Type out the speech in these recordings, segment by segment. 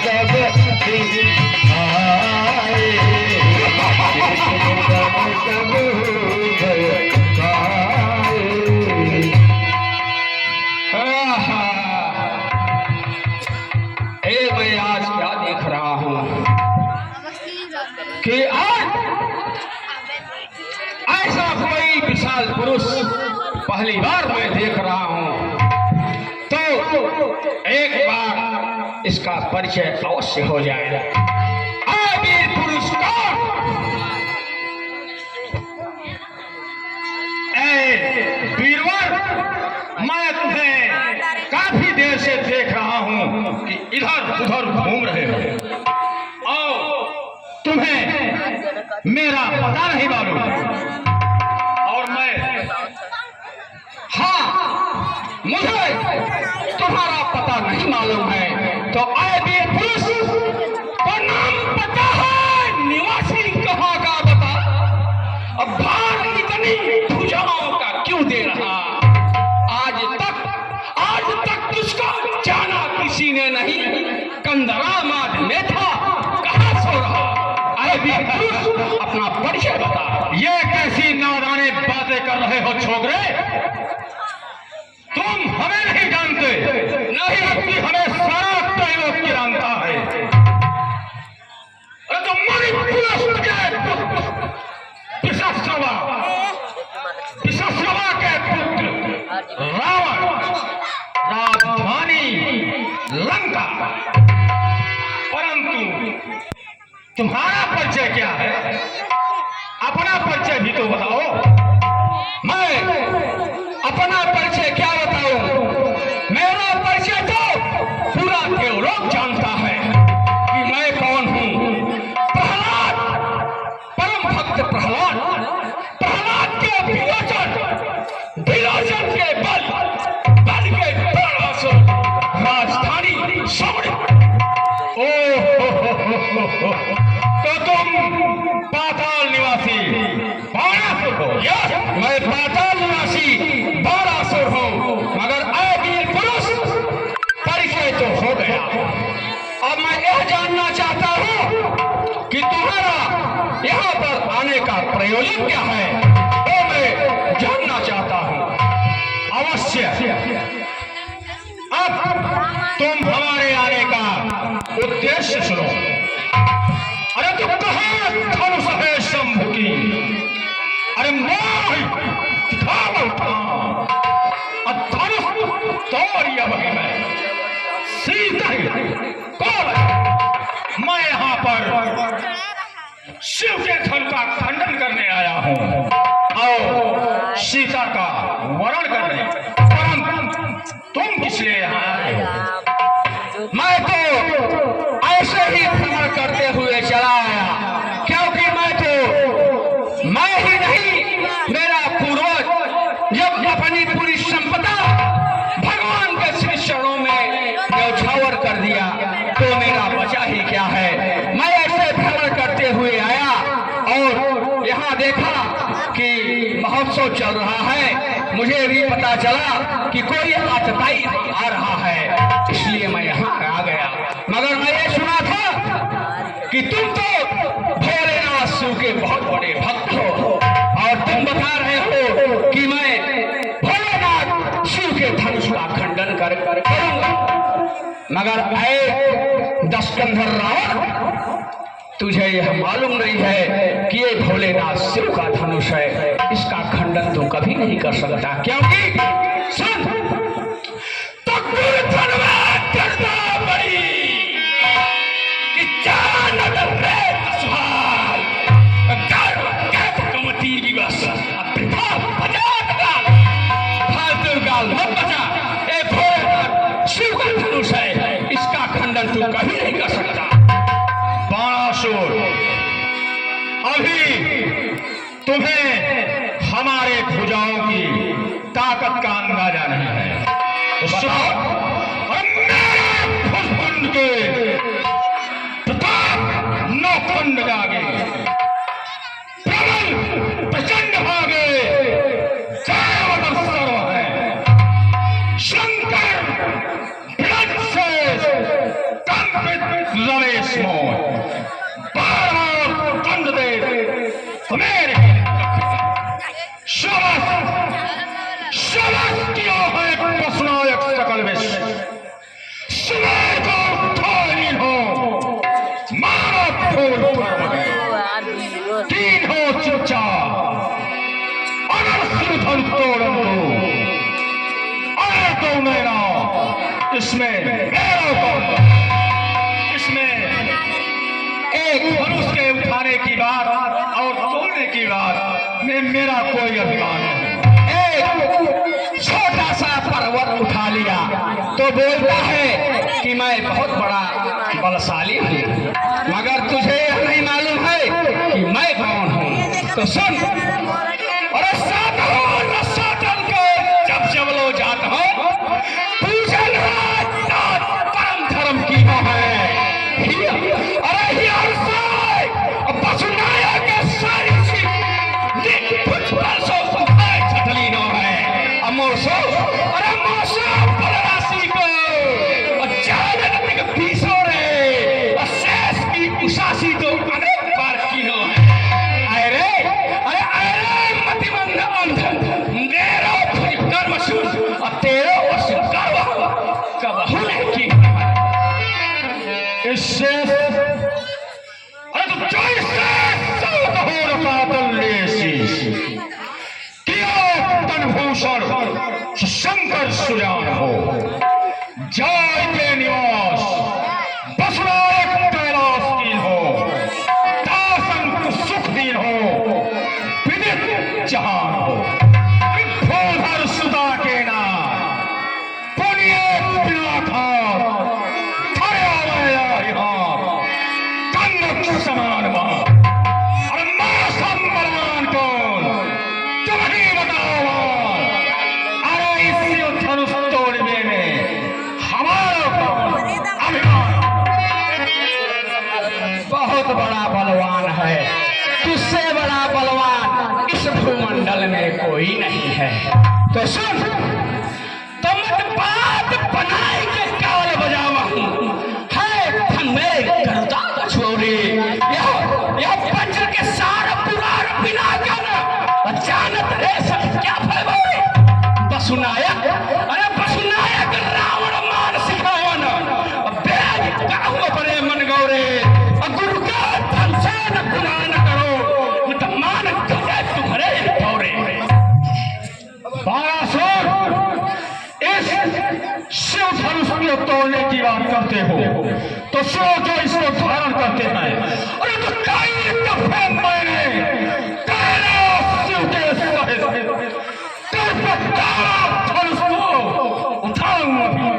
सब आए सब मैं आज क्या देख रहा हूँ कि आज ऐसा कोई विशाल पुरुष पहली बार मैं देख रहा हूँ, तो एक बार इसका परिचय अवश्य हो जाएगा। वीर पुरुष कौन? वीरवर, मैं तुम्हें काफी देर से देख रहा हूं कि इधर उधर घूम रहे हो और तुम्हें मेरा पता नहीं मालूम, और मैं हाँ मुझे तुम्हारा पता नहीं मालूम है। तो आए वीर पुरुष का नाम पता है, निवासी कहाँ का बता, अब भार इतनी भुजाओं का क्यों दे रहा? आज तक तुझको जाना किसी ने नहीं, कंदरा माद में था, कहाँ सो रहा? आए वीर पुरुष अपना परिचय बता। ये कैसी नादाने बातें कर रहे हो छोकरे? तुम हमें नहीं जानते, नहीं कि हमें सारा त्रैलोक की जानता है। अरे तो मणिपुर के पिशाचवा के पुत्र रावण, राजधानी लंका, परंतु तुम्हारा परिचय क्या है? अपना परिचय भी तो बताओ। मैं अपना परिचय क्या बताऊं? मेरा परिचय तो पूरा देवलोक जानता है कि मैं कौन हूं। प्रहलाद, परम भक्त प्रहलाद, प्रहलाद के विलोचन के बल के बाणासुर, राजधानी सौम्य। तो तुम पाताल निवासी बाणासुर हो? मैं पाताल निवासी बाणासुर हूँ, मगर आए वीर पुरुष परिचय तो हो गया। अब मैं यह जानना चाहता हूँ कि तुम्हारा यहाँ पर आने का प्रयोजन क्या है, वो मैं जानना चाहता हूँ अवश्य। अब तुम हमारे आने का उद्देश्य सुनो। अरे तुम कहाँ धनुष है शंभु की? अरे धनुष तोड़िया वही मैं सीता कौन? मैं यहाँ पर शिव के धन का खंडन करने आया हूँ और सीता का वरण करने। परंतु तुम किस लिए यहाँ आए हो? मैं तो ऐसे ही भ्रमण करते हुए चला आया, क्योंकि मैं ही नहीं, मेरा पूर्वज जब अपनी पूरी संपदा भगवान के श्री चरणों में न्यौछावर कर दिया तो मेरा बचा ही क्या है। मैं ऐसे भ्रमण करते हुए आया और यहाँ देखा कि महोत्सव चल रहा है। मुझे भी पता चला कि कोई आतताई आ रहा है, इसलिए मैं यहाँ आ गया। मगर मैं ये सुना था कि तुम तो भोलेनाथ शिव के बहुत बड़े भक्त हो और तुम बता रहे हो कि मैं भोलेनाथ शिव के धनुष का खंडन करूंगा। मगर ऐ दशकंधर रावण, तुझे यह मालूम नहीं है कि ये भोलेनाथ शिव का धनुष है, इसका खंडन तू कभी नहीं कर सकता। क्योंकि सुन, शिव का धनुष है, इसका खंडन तू कभी नहीं कर सकता। बाणासुर, अभी तुम्हें हमारे भुजाओं की ताकत का अंदाजा नहीं है, तो भुजबंद के प्रताप नौखंड जागे, प्रबल प्रचंड भागे, चारों सर्व है। शंकर से कंपित रमेश मोहन बार दंड दे तो मेरे शबस किया है पसनायक सकल विश्व सुबह को उठानी हो मानव फूल तीन हो चुपचाप अगर सिरधन तोड़न दो अगर तो मेरा इसमें मेरा कौन इसमें एक धनुष के उठाने की बात और तोड़ने की बात में मेरा कोई अधिकार नहीं। एक छोटा सा पर्वत उठा लिया तो बोलता है कि मैं बहुत बड़ा बलशाली हूँ, मगर तुझे यह नहीं मालूम है कि मैं कौन हूँ। तो सुन, अरे साधन के जब लो जात हो पूजन परम धर्म की हो है। अरे बसुनाया के सारी छटली नो है अमोसो अरे मोसो बलराशि को जानक पीसो रे शेष की उषासी तो अनेक बार की नो है। अरे मतिमंद अंध मेरो कर्म शुद्ध और तेरो कब होने की इससे अरे तो जैसे सौत हो रकातल लेसी किया तनभूषण शंकर सुजान हो जय के निवास बसनायक कैलाश की हो दासन सुख दीन हो विदित जहान हो भोधर सुधा के नाम पुण्य पिनाखार थया यहाँ कन्नक समान और मौसम बलवान कौन तुम ही बताओ। अरे इस धनुष तोड़ने में हमारा कौन अभिमान बहुत बड़ा बलवान है, तुझसे बड़ा बलवान इस भूमंडल में कोई नहीं है। तो सुन, तो मत बात बनाए के काल बजावा है मेरे करता का छोरी यह बच्चे के सारा पुराण बिना कर जानत रे सब क्या फलवाए बसुनायक। अरे बसुनायक रावण मान सिखावन बेज काहू अपने मन गौरे गुरु का धन से न गुनाह न करो मत मान गए तुम्हारे गौरे। 1200 इस शिव धनुष को तोड़ने की बात करते हो तो सो जो इसको धारण करते हैं। अरे तो कई दफे मैंने शिव के धनुष को उठाऊं अभी।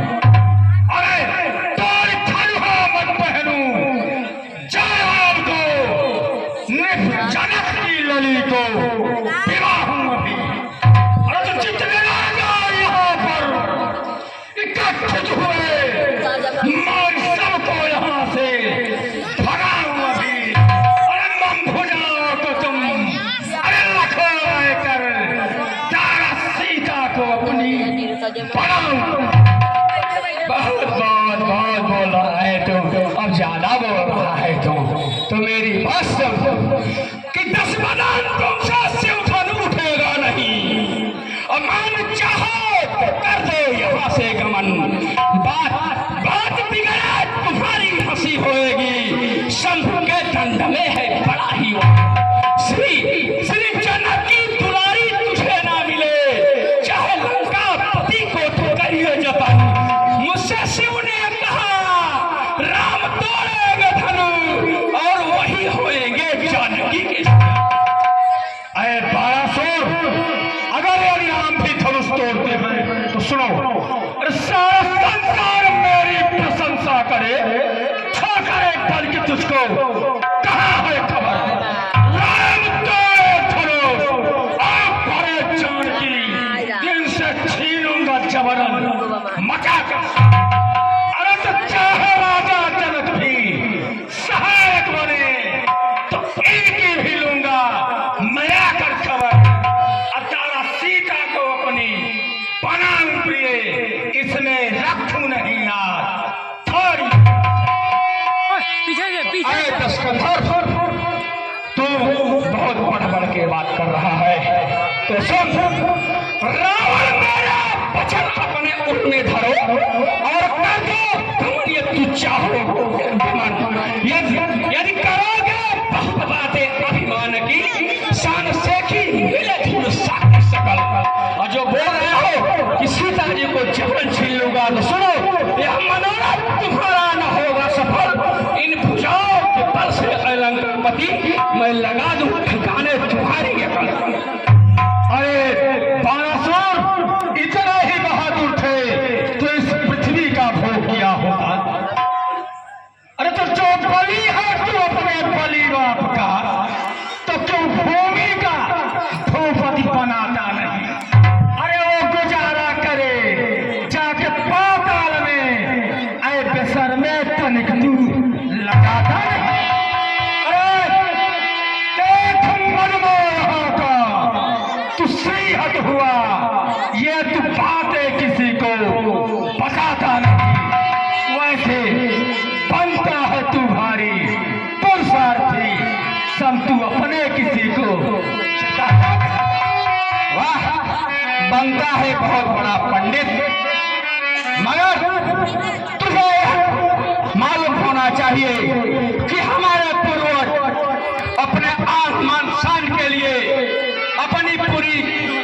अरे तोरी धनुहा मत पहनू जयवाल को जनक की लली को विवाह अभी। अरे तो जितने यहाँ पर इकट्ठित हुए मैं सबको यहाँ से भगाऊं अभी। अरे मम भुजाओ तो तुम अरे लखो कर तारा सीता को अपनी बनाऊं। बहुत बोल रहा है अब ज्यादा बोल रहा है तो मेरी बात सुन कि 10 बदान तुमसे शिवधन उठेगा नहीं और मान चाहो तो कर दो यहाँ से गमन। बात बिगड़े तुम्हारी हंसी होएगी शंभु के दंड में है बड़ा ही श्री जनक की दुलारी तुझे ना मिले चाहे लंका पति को तो करिए जतन। मुझसे शिव ने कहा राम तोड़ेंगे धनु और वही होएंगे जानकी के। अरे 1200 अगर यदि राम भी धनुष तोड़ते हैं तो सुनो, अरे सारा संसार मेरी प्रशंसा करे छा करे बल्कि तुझको कहाँ है खबर। राम तोड़े धनुष आप भरे जानकी दिन से छीनूंगा जबरन मचा कर। अरे तो चाहे राजा जनक भी सहायक बने तो इनकी भी लूंगा मैं आकर खबर। तारा सीता को अपनी पनाह प्रिय इसमें रखू नहीं यार थोड़ी कर रहा है तो सुन, रावण मेरा वचन अपने उर में धरो और कर दो तुम ये तू चाहो यदि करोगे बहुत बातें अभिमान की शान से की मिले धूल साकी सकल। और जो बोल रहे हो कि सीता जी को जबरन छीन लूंगा तो सुनो, यह मनोरथ तुम्हारा न होगा सफल। इन भुजाओं के बल से अलंकारपति मैं लगा दूं ठिकाने तुम्हारी अकल। अरे बाणासुर इतना ही बहादुर थे तो इस पृथ्वी का भोग किया होता। अरे तो जो बलि है तू अपने बलि बाप का, तो क्यों भूमि का भूपति बनाता नहीं? अरे वो गुजारा करे जाके पाताल में, ऐ बेसर में तनिक तू लगाता नहीं। अरे देख मनमोह का तू श्रीहट हुआ, ये तू बातें किसी को बताता नहीं। वैसे बनता है तू भारी पुरुषार्थी, सब तू अपने किसी को बताता नहीं। वाह, बनता है बहुत बड़ा पंडित, मगर तुझे मालूम होना चाहिए कि हमारे पूर्वज अपने आसमान शान के लिए अपनी पूरी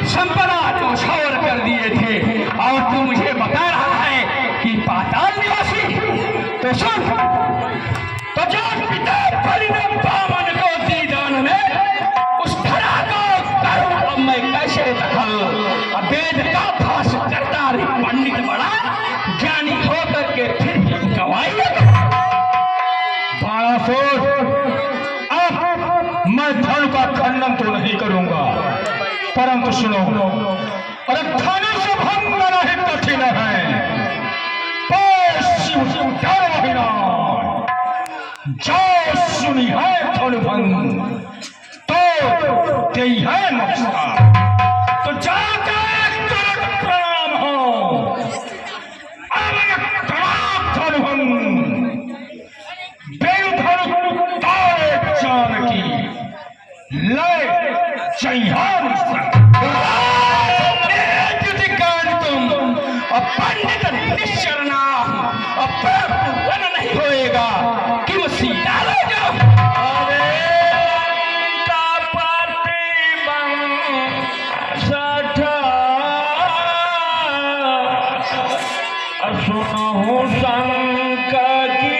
संपदा न्यौछावर कर दिए थे, और तू मुझे बता रहा है कि पाताल निवासी। तो सुन, तो जो पिता बलि ने बामन को दी दान में, उस धरा को करूं अब मैं कैसे दखल। अब वेद का भाष करता रे पंडित बड़ा ज्ञानी होकर के फिर भी गवाही। बाणासुर, अब मैं धन का खंडन तो नहीं करूंगा, परंतु सुनो, अरे धनुष भंग नहीं कठिन है, जो सुनी है धनु भंग तो तेई है मक्सदा। तो जाकर प्रणाम हो, प्रणाम धनु भंग बेल धनु तारे जानकी ले जयहान तुम पंडित निश्चरना अपन नहीं होएगा कि वो सीता ले जाओ। सुनो शंकर की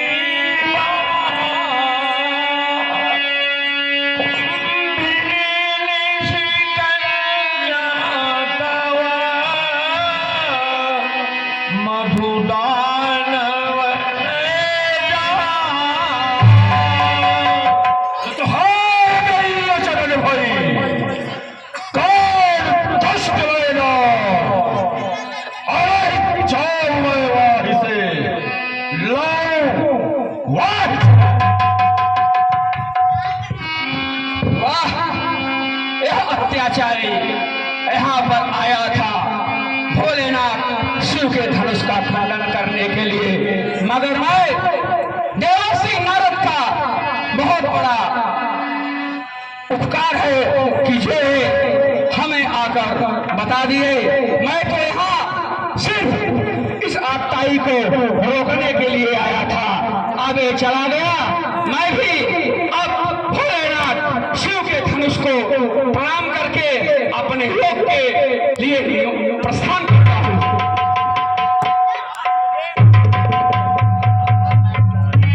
अत्याचारी यहाँ पर आया था भोलेनाथ शिव के धनुष का पालन करने के लिए, मगर मैं देवर्षि नारद का बहुत बड़ा उपकार है कि जो हमें आकर बता दिए। मैं तो यहाँ सिर्फ इस आपदाई को रोकने के लिए आया था, आगे चला गया। मैं भी अब भोलेनाथ शिव के धनुष को प्रणाम करके अपने लोक के लिए